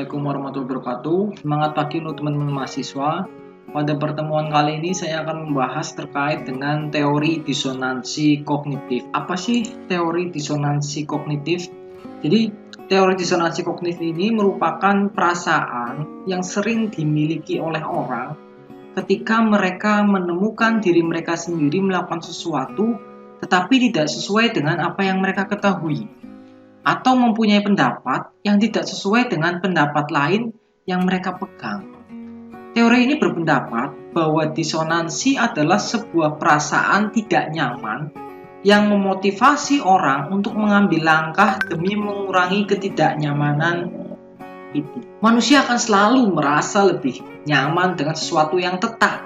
Assalamualaikum warahmatullahi wabarakatuh. Semangat pagi untuk teman-teman mahasiswa. Pada pertemuan kali ini saya akan membahas terkait dengan teori disonansi kognitif. Apa sih teori disonansi kognitif? Jadi, teori disonansi kognitif ini merupakan perasaan yang sering dimiliki oleh orang ketika mereka menemukan diri mereka sendiri melakukan sesuatu tetapi tidak sesuai dengan apa yang mereka ketahui, atau mempunyai pendapat yang tidak sesuai dengan pendapat lain yang mereka pegang. Teori ini berpendapat bahwa disonansi adalah sebuah perasaan tidak nyaman yang memotivasi orang untuk mengambil langkah demi mengurangi ketidaknyamanan itu. Manusia akan selalu merasa lebih nyaman dengan sesuatu yang tetap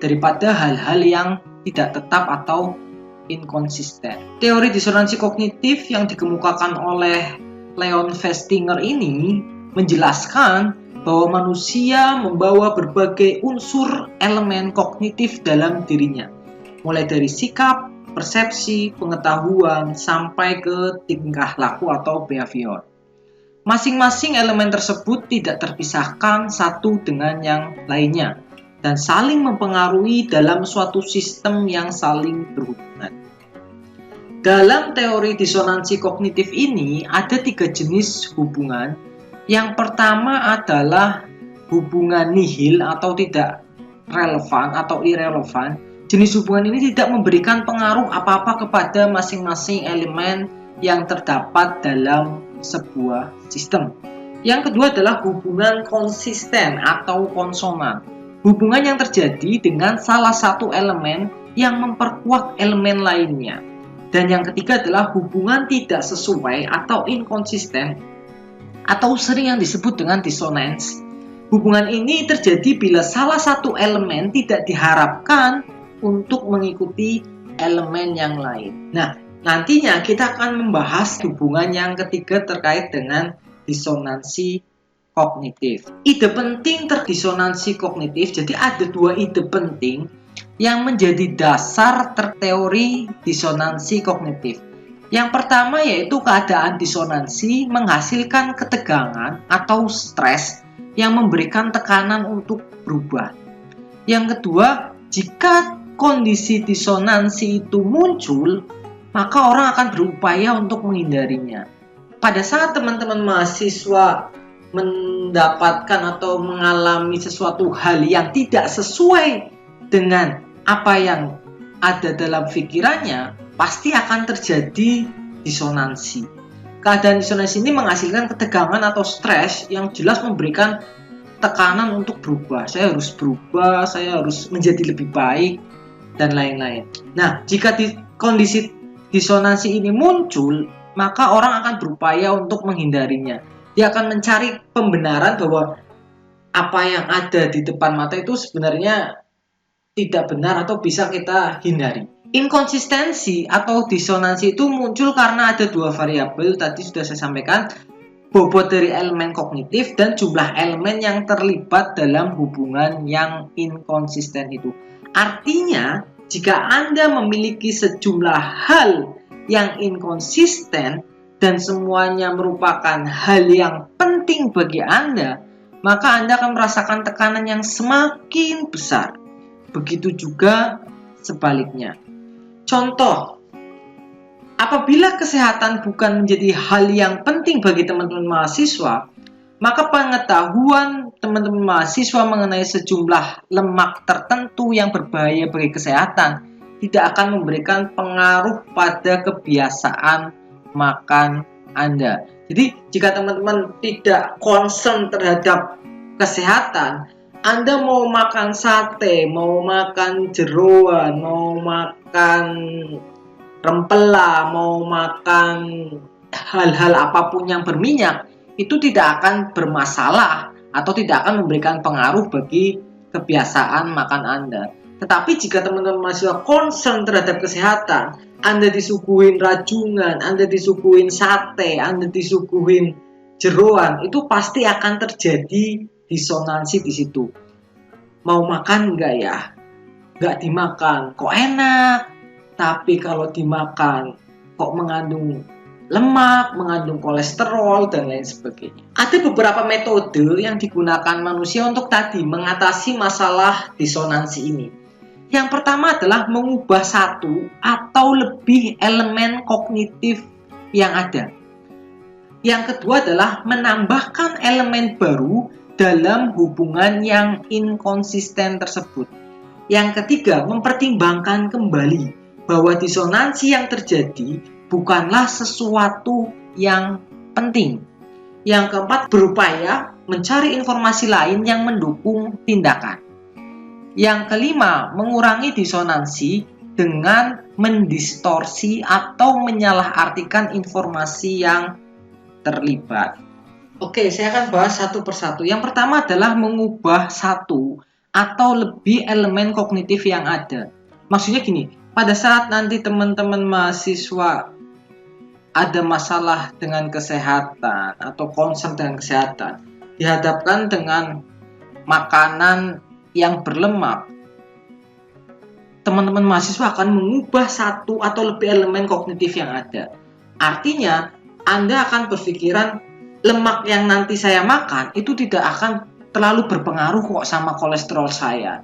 daripada hal-hal yang tidak tetap atau inkonsisten. Teori disonansi kognitif yang dikemukakan oleh Leon Festinger ini menjelaskan bahwa manusia membawa berbagai unsur elemen kognitif dalam dirinya, mulai dari sikap, persepsi, pengetahuan, sampai ke tingkah laku atau behavior. Masing-masing elemen tersebut tidak terpisahkan satu dengan yang lainnya dan saling mempengaruhi dalam suatu sistem yang saling berhubungan. Dalam teori disonansi kognitif ini ada 3 jenis hubungan. Yang pertama adalah hubungan nihil atau tidak relevan atau irrelevan. Jenis hubungan ini tidak memberikan pengaruh apa-apa kepada masing-masing elemen yang terdapat dalam sebuah sistem. Yang kedua adalah hubungan konsisten atau konsonan. Hubungan yang terjadi dengan salah satu elemen yang memperkuat elemen lainnya. Dan yang ketiga adalah hubungan tidak sesuai atau inkonsisten, atau sering yang disebut dengan dissonance. Hubungan ini terjadi bila salah satu elemen tidak diharapkan untuk mengikuti elemen yang lain. Nah, nantinya kita akan membahas hubungan yang ketiga terkait dengan disonansi kognitif. Ide penting terdisonansi kognitif, jadi ada 2 ide penting yang menjadi dasar teori disonansi kognitif. Yang pertama yaitu keadaan disonansi menghasilkan ketegangan atau stres yang memberikan tekanan untuk berubah. Yang kedua, jika kondisi disonansi itu muncul, maka orang akan berupaya untuk menghindarinya. Pada saat teman-teman mahasiswa mendapatkan atau mengalami sesuatu hal yang tidak sesuai dengan apa yang ada dalam pikirannya, pasti akan terjadi disonansi. Keadaan disonansi ini menghasilkan ketegangan atau stres yang jelas memberikan tekanan untuk berubah. Saya harus berubah, saya harus menjadi lebih baik, dan lain-lain. Nah, jika kondisi disonansi ini muncul, maka orang akan berupaya untuk menghindarinya. Dia akan mencari pembenaran bahwa apa yang ada di depan mata itu sebenarnya tidak benar atau bisa kita hindari. Inkonsistensi atau disonansi itu muncul karena ada 2 variabel, tadi sudah saya sampaikan, bobot dari elemen kognitif dan jumlah elemen yang terlibat dalam hubungan yang inkonsisten itu. Artinya, jika Anda memiliki sejumlah hal yang inkonsisten dan semuanya merupakan hal yang penting bagi Anda, maka Anda akan merasakan tekanan yang semakin besar. Begitu juga sebaliknya. Contoh, apabila kesehatan bukan menjadi hal yang penting bagi teman-teman mahasiswa, maka pengetahuan teman-teman mahasiswa mengenai sejumlah lemak tertentu yang berbahaya bagi kesehatan tidak akan memberikan pengaruh pada kebiasaan makan Anda. Jadi, jika teman-teman tidak concern terhadap kesehatan, Anda mau makan sate, mau makan jeroan, mau makan rempela, mau makan hal-hal apapun yang berminyak, itu tidak akan bermasalah atau tidak akan memberikan pengaruh bagi kebiasaan makan Anda. Tetapi jika teman-teman mahasiswa concern terhadap kesehatan, Anda disuguhin rajungan, Anda disuguhin sate, Anda disuguhin jeroan, itu pasti akan terjadi disonansi di situ. Mau makan enggak ya? Enggak dimakan, kok enak. Tapi kalau dimakan, kok mengandung lemak, mengandung kolesterol, dan lain sebagainya. Ada beberapa metode yang digunakan manusia untuk tadi mengatasi masalah disonansi ini. Yang pertama adalah mengubah satu atau lebih elemen kognitif yang ada. Yang kedua adalah menambahkan elemen baru dalam hubungan yang inkonsisten tersebut. Yang ketiga, mempertimbangkan kembali bahwa disonansi yang terjadi bukanlah sesuatu yang penting. Yang keempat, berupaya mencari informasi lain yang mendukung tindakan. Yang kelima, mengurangi disonansi dengan mendistorsi atau menyalahartikan informasi yang terlibat. Oke, saya akan bahas satu persatu. Yang pertama adalah mengubah satu atau lebih elemen kognitif yang ada. Maksudnya gini, pada saat nanti teman-teman mahasiswa ada masalah dengan kesehatan atau concern dengan kesehatan, dihadapkan dengan makanan yang berlemak, teman-teman mahasiswa akan mengubah satu atau lebih elemen kognitif yang ada. Artinya, Anda akan berpikiran lemak yang nanti saya makan itu tidak akan terlalu berpengaruh kok sama kolesterol saya.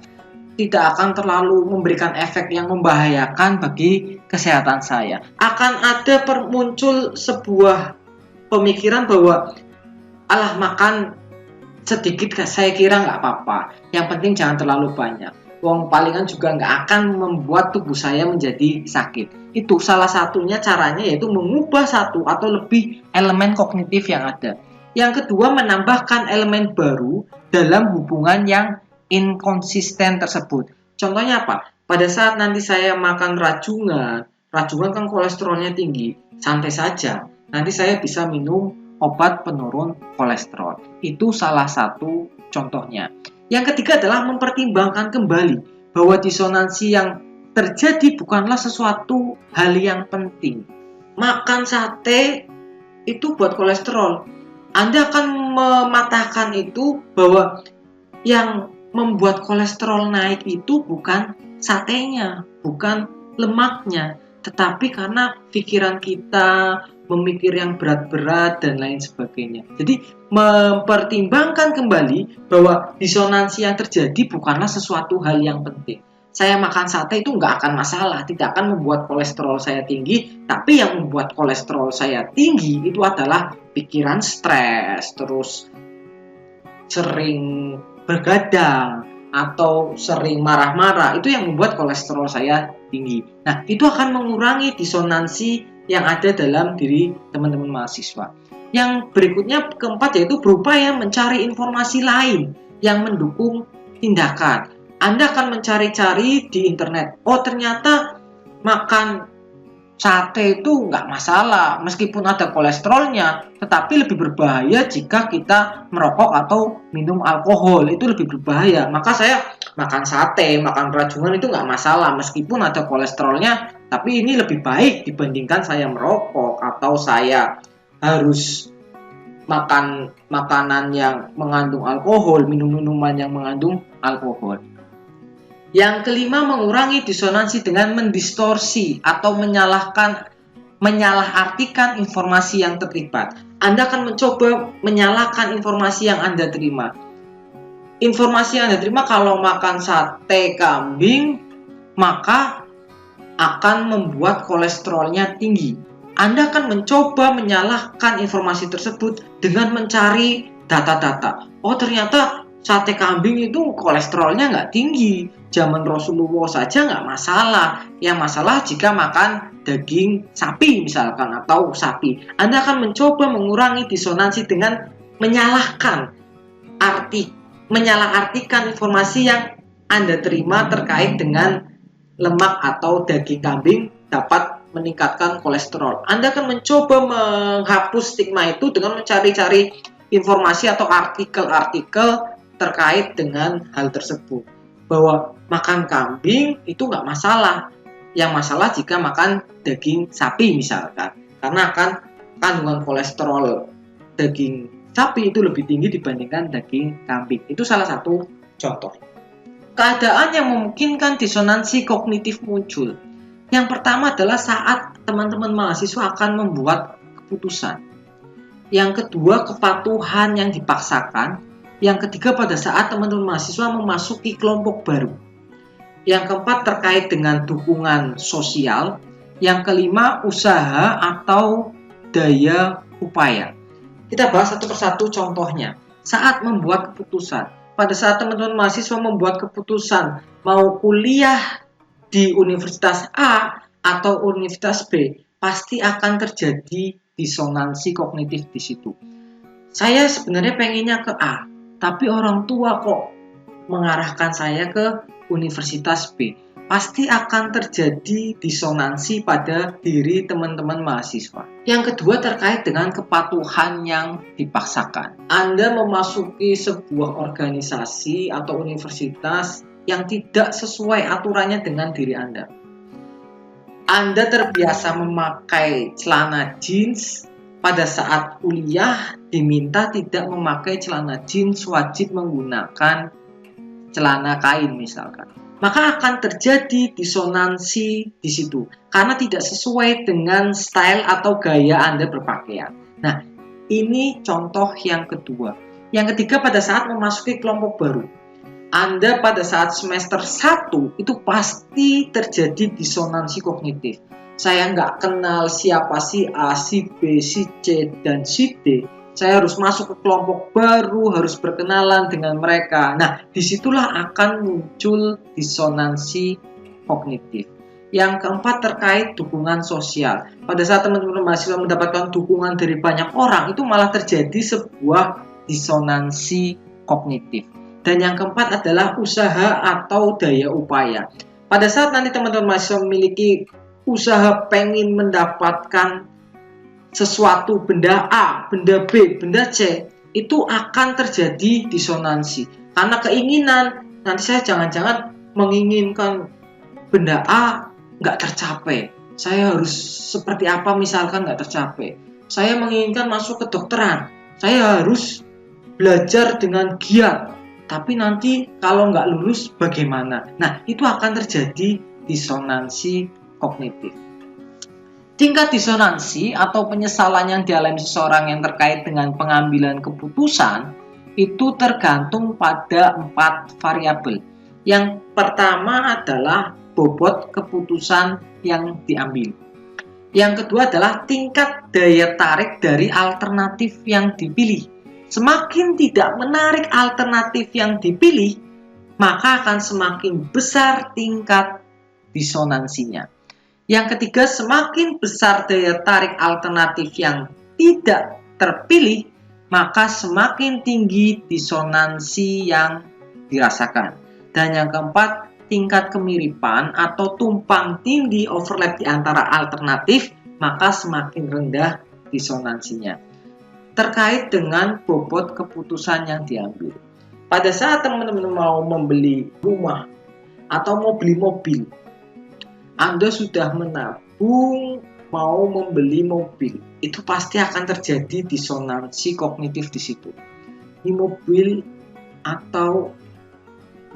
Tidak akan terlalu memberikan efek yang membahayakan bagi kesehatan saya. Akan ada muncul sebuah pemikiran bahwa alah makan sedikit saya kira nggak apa-apa. Yang penting jangan terlalu banyak. Wong palingan juga nggak akan membuat tubuh saya menjadi sakit. Itu salah satunya caranya yaitu mengubah satu atau lebih elemen kognitif yang ada. Yang kedua, menambahkan elemen baru dalam hubungan yang inkonsisten tersebut. Contohnya apa? Pada saat nanti saya makan rajungan kan kolesterolnya tinggi, santai saja. Nanti saya bisa minum obat penurun kolesterol. Itu salah satu contohnya. Yang ketiga adalah mempertimbangkan kembali bahwa disonansi yang terjadi bukanlah sesuatu hal yang penting. Makan sate itu buat kolesterol. Anda akan mematahkan itu bahwa yang membuat kolesterol naik itu bukan satenya, bukan lemaknya, tetapi karena pikiran kita memikir yang berat-berat dan lain sebagainya. Jadi mempertimbangkan kembali bahwa disonansi yang terjadi bukanlah sesuatu hal yang penting. Saya makan sate itu nggak akan masalah, tidak akan membuat kolesterol saya tinggi, tapi yang membuat kolesterol saya tinggi itu adalah pikiran stres, terus sering bergadang, atau sering marah-marah, itu yang membuat kolesterol saya tinggi. Nah, itu akan mengurangi disonansi yang ada dalam diri teman-teman mahasiswa. Yang berikutnya, keempat, yaitu berupaya mencari informasi lain yang mendukung tindakan. Anda akan mencari-cari di internet. Oh, ternyata makan sate itu nggak masalah, meskipun ada kolesterolnya, tetapi lebih berbahaya jika kita merokok atau minum alkohol, itu lebih berbahaya. Maka saya makan sate, makan rajungan itu nggak masalah, meskipun ada kolesterolnya, tapi ini lebih baik dibandingkan saya merokok atau saya harus makan makanan yang mengandung alkohol, minum minuman yang mengandung alkohol. Yang kelima, mengurangi disonansi dengan mendistorsi atau menyalahartikan informasi yang terlibat. Anda akan mencoba menyalahkan informasi yang Anda terima. Informasi yang Anda terima, kalau makan sate kambing, maka akan membuat kolesterolnya tinggi. Anda akan mencoba menyalahkan informasi tersebut dengan mencari data-data. Oh, ternyata sate kambing itu kolesterolnya nggak tinggi. Zaman Rasulullah saja nggak masalah. Yang masalah jika makan daging sapi misalkan atau sapi. Anda akan mencoba mengurangi disonansi dengan menyalahartikan informasi yang Anda terima terkait dengan lemak atau daging kambing dapat meningkatkan kolesterol. Anda akan mencoba menghapus stigma itu dengan mencari-cari informasi atau artikel-artikel terkait dengan hal tersebut. Bahwa makan kambing itu nggak masalah. Yang masalah jika makan daging sapi misalkan. Karena akan kandungan kolesterol daging sapi itu lebih tinggi dibandingkan daging kambing. Itu salah satu contoh. Keadaan yang memungkinkan disonansi kognitif muncul. Yang pertama adalah saat teman-teman mahasiswa akan membuat keputusan. Yang kedua, kepatuhan yang dipaksakan. Yang ketiga, pada saat teman-teman mahasiswa memasuki kelompok baru. Yang keempat, terkait dengan dukungan sosial. Yang kelima, usaha atau daya upaya. Kita bahas satu persatu contohnya. Saat membuat keputusan, pada saat teman-teman mahasiswa membuat keputusan mau kuliah di Universitas A atau Universitas B, pasti akan terjadi disonansi kognitif di situ. Saya sebenarnya pengennya ke A, tapi orang tua kok mengarahkan saya ke Universitas B. Pasti akan terjadi disonansi pada diri teman-teman mahasiswa. Yang kedua, terkait dengan kepatuhan yang dipaksakan. Anda memasuki sebuah organisasi atau universitas yang tidak sesuai aturannya dengan diri Anda. Anda terbiasa memakai celana jeans, pada saat kuliah diminta tidak memakai celana jeans, wajib menggunakan celana kain misalkan. Maka akan terjadi disonansi di situ karena tidak sesuai dengan style atau gaya Anda berpakaian. Nah, ini contoh yang kedua. Yang ketiga, pada saat memasuki kelompok baru. Anda pada saat semester 1 itu pasti terjadi disonansi kognitif. Saya nggak kenal siapa si A, si B, si C, dan si D. Saya harus masuk ke kelompok baru, harus berkenalan dengan mereka. Nah, disitulah akan muncul disonansi kognitif. Yang keempat, terkait dukungan sosial. Pada saat teman-teman mahasiswa mendapatkan dukungan dari banyak orang, itu malah terjadi sebuah disonansi kognitif. Dan yang keempat adalah usaha atau daya upaya. Pada saat nanti teman-teman mahasiswa memiliki usaha pengen mendapatkan sesuatu, benda A, benda B, benda C, itu akan terjadi disonansi. Karena keinginan, nanti saya jangan-jangan menginginkan benda A nggak tercapai. Saya harus seperti apa misalkan nggak tercapai. Saya menginginkan masuk ke dokteran. Saya harus belajar dengan giat. Tapi nanti kalau nggak lulus bagaimana? Nah, itu akan terjadi disonansi kognitif. Tingkat disonansi atau penyesalan yang dialami seseorang yang terkait dengan pengambilan keputusan itu tergantung pada 4 variabel. Yang pertama adalah bobot keputusan yang diambil. Yang kedua adalah tingkat daya tarik dari alternatif yang dipilih. Semakin tidak menarik alternatif yang dipilih, maka akan semakin besar tingkat disonansinya. Yang ketiga, semakin besar daya tarik alternatif yang tidak terpilih, maka semakin tinggi disonansi yang dirasakan. Dan yang keempat, tingkat kemiripan atau tumpang tindih overlap di antara alternatif, maka semakin rendah disonansinya. Terkait dengan bobot keputusan yang diambil. Pada saat teman-teman mau membeli rumah atau mau beli mobil, Anda sudah menabung mau membeli mobil, itu pasti akan terjadi disonansi kognitif di situ. Ini mobil atau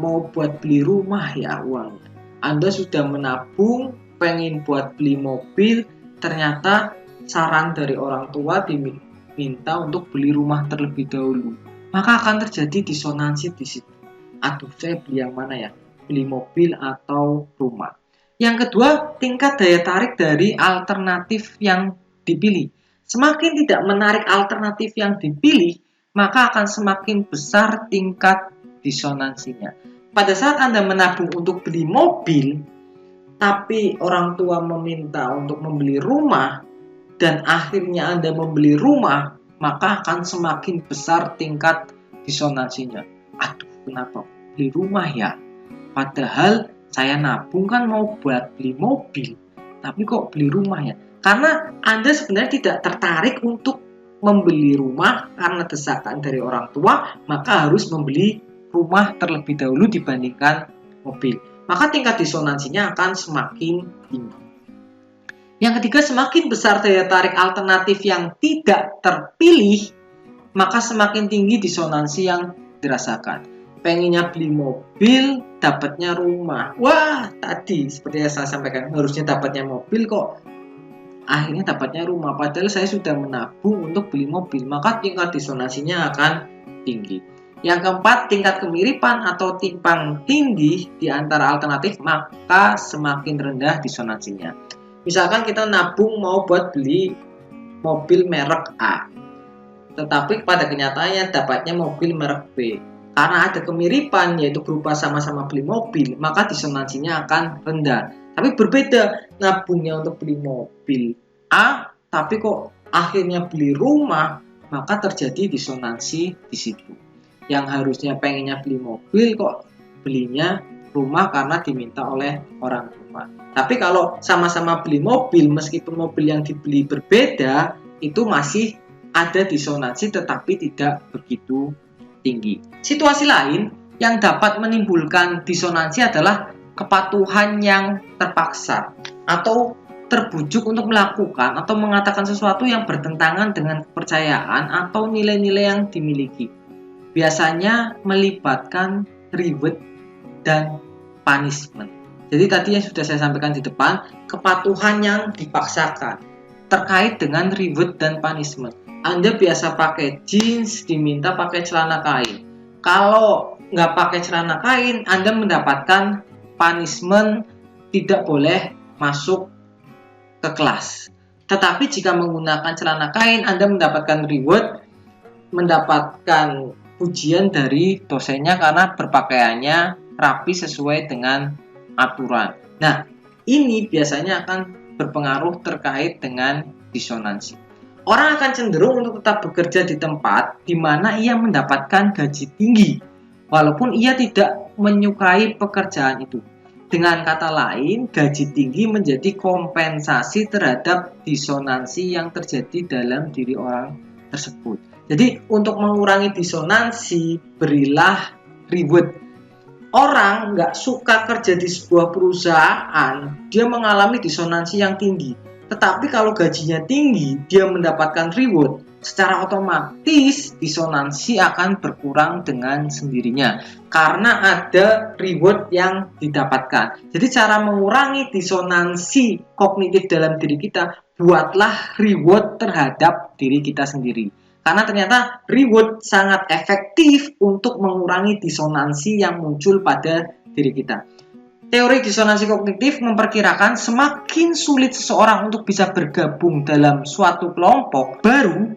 mau buat beli rumah ya uangnya. Anda sudah menabung pengen buat beli mobil, ternyata saran dari orang tua diminta untuk beli rumah terlebih dahulu. Maka akan terjadi disonansi di situ. Aduh, saya beli yang mana ya? Beli mobil atau rumah? Yang kedua, tingkat daya tarik dari alternatif yang dipilih. Semakin tidak menarik alternatif yang dipilih, maka akan semakin besar tingkat disonansinya. Pada saat Anda menabung untuk beli mobil, tapi orang tua meminta untuk membeli rumah, dan akhirnya Anda membeli rumah, maka akan semakin besar tingkat disonansinya. Aduh, kenapa beli rumah ya? Padahal saya nabung kan mau buat beli mobil, tapi kok beli rumah ya? Karena Anda sebenarnya tidak tertarik untuk membeli rumah karena desakan dari orang tua, maka harus membeli rumah terlebih dahulu dibandingkan mobil. Maka tingkat disonansinya akan semakin tinggi. Yang ketiga, semakin besar daya tarik alternatif yang tidak terpilih, maka semakin tinggi disonansi yang dirasakan. Pengennya beli mobil, dapatnya rumah. Wah, tadi seperti yang saya sampaikan, harusnya dapatnya mobil kok akhirnya dapatnya rumah, padahal saya sudah menabung untuk beli mobil, maka tingkat disonansinya akan tinggi. Yang keempat, tingkat kemiripan atau timpang tindih di antara alternatif, maka semakin rendah disonansinya. Misalkan kita nabung mau buat beli mobil merek A, tetapi pada kenyataannya dapatnya mobil merek B. Karena ada kemiripan, yaitu berupa sama-sama beli mobil, maka disonansinya akan rendah. Tapi berbeda, nabungnya untuk beli mobil A, tapi kok akhirnya beli rumah, maka terjadi disonansi di situ. Yang harusnya pengennya beli mobil, kok belinya rumah karena diminta oleh orang tua. Tapi kalau sama-sama beli mobil, meskipun mobil yang dibeli berbeda, itu masih ada disonansi tetapi tidak begitu tinggi. Situasi lain yang dapat menimbulkan disonansi adalah kepatuhan yang terpaksa atau terbujuk untuk melakukan atau mengatakan sesuatu yang bertentangan dengan kepercayaan atau nilai-nilai yang dimiliki. Biasanya melibatkan reward dan punishment. Jadi tadi yang sudah saya sampaikan di depan, kepatuhan yang dipaksakan terkait dengan reward dan punishment. Anda biasa pakai jeans, diminta pakai celana kain. Kalau nggak pakai celana kain, Anda mendapatkan punishment, tidak boleh masuk ke kelas. Tetapi jika menggunakan celana kain, Anda mendapatkan reward, mendapatkan pujian dari dosennya karena berpakaiannya rapi sesuai dengan aturan. Nah, ini biasanya akan berpengaruh terkait dengan disonansi. Orang akan cenderung untuk tetap bekerja di tempat di mana ia mendapatkan gaji tinggi, walaupun ia tidak menyukai pekerjaan itu. Dengan kata lain, gaji tinggi menjadi kompensasi terhadap disonansi yang terjadi dalam diri orang tersebut. Jadi, untuk mengurangi disonansi, berilah reward. Orang nggak suka kerja di sebuah perusahaan, dia mengalami disonansi yang tinggi. Tetapi kalau gajinya tinggi, dia mendapatkan reward, secara otomatis disonansi akan berkurang dengan sendirinya karena ada reward yang didapatkan. Jadi cara mengurangi disonansi kognitif dalam diri kita, buatlah reward terhadap diri kita sendiri. Karena ternyata reward sangat efektif untuk mengurangi disonansi yang muncul pada diri kita. Teori disonansi kognitif memperkirakan semakin sulit seseorang untuk bisa bergabung dalam suatu kelompok baru,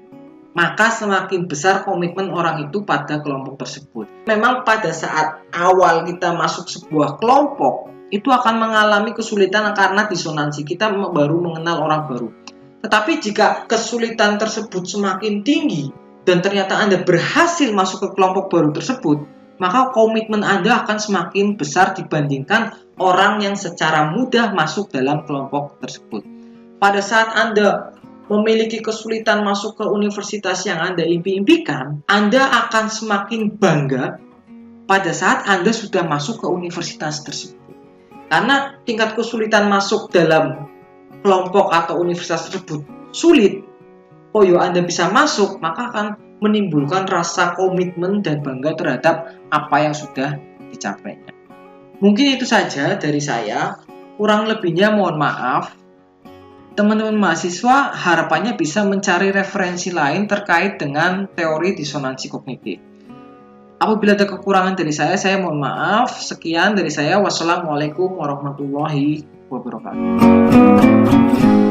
maka semakin besar komitmen orang itu pada kelompok tersebut. Memang pada saat awal kita masuk sebuah kelompok, itu akan mengalami kesulitan karena disonansi, kita baru mengenal orang baru. Tetapi jika kesulitan tersebut semakin tinggi dan ternyata Anda berhasil masuk ke kelompok baru tersebut, maka komitmen Anda akan semakin besar dibandingkan orang yang secara mudah masuk dalam kelompok tersebut. Pada saat Anda memiliki kesulitan masuk ke universitas yang Anda impi-impikan, Anda akan semakin bangga pada saat Anda sudah masuk ke universitas tersebut. Karena tingkat kesulitan masuk dalam kelompok atau universitas tersebut sulit, Anda bisa masuk, maka akan menimbulkan rasa komitmen dan bangga terhadap apa yang sudah dicapainya. Mungkin itu saja dari saya, kurang lebihnya mohon maaf. Teman-teman mahasiswa harapannya bisa mencari referensi lain terkait dengan teori disonansi kognitif. Apabila ada kekurangan dari saya mohon maaf. Sekian dari saya, wassalamualaikum warahmatullahi wabarakatuh.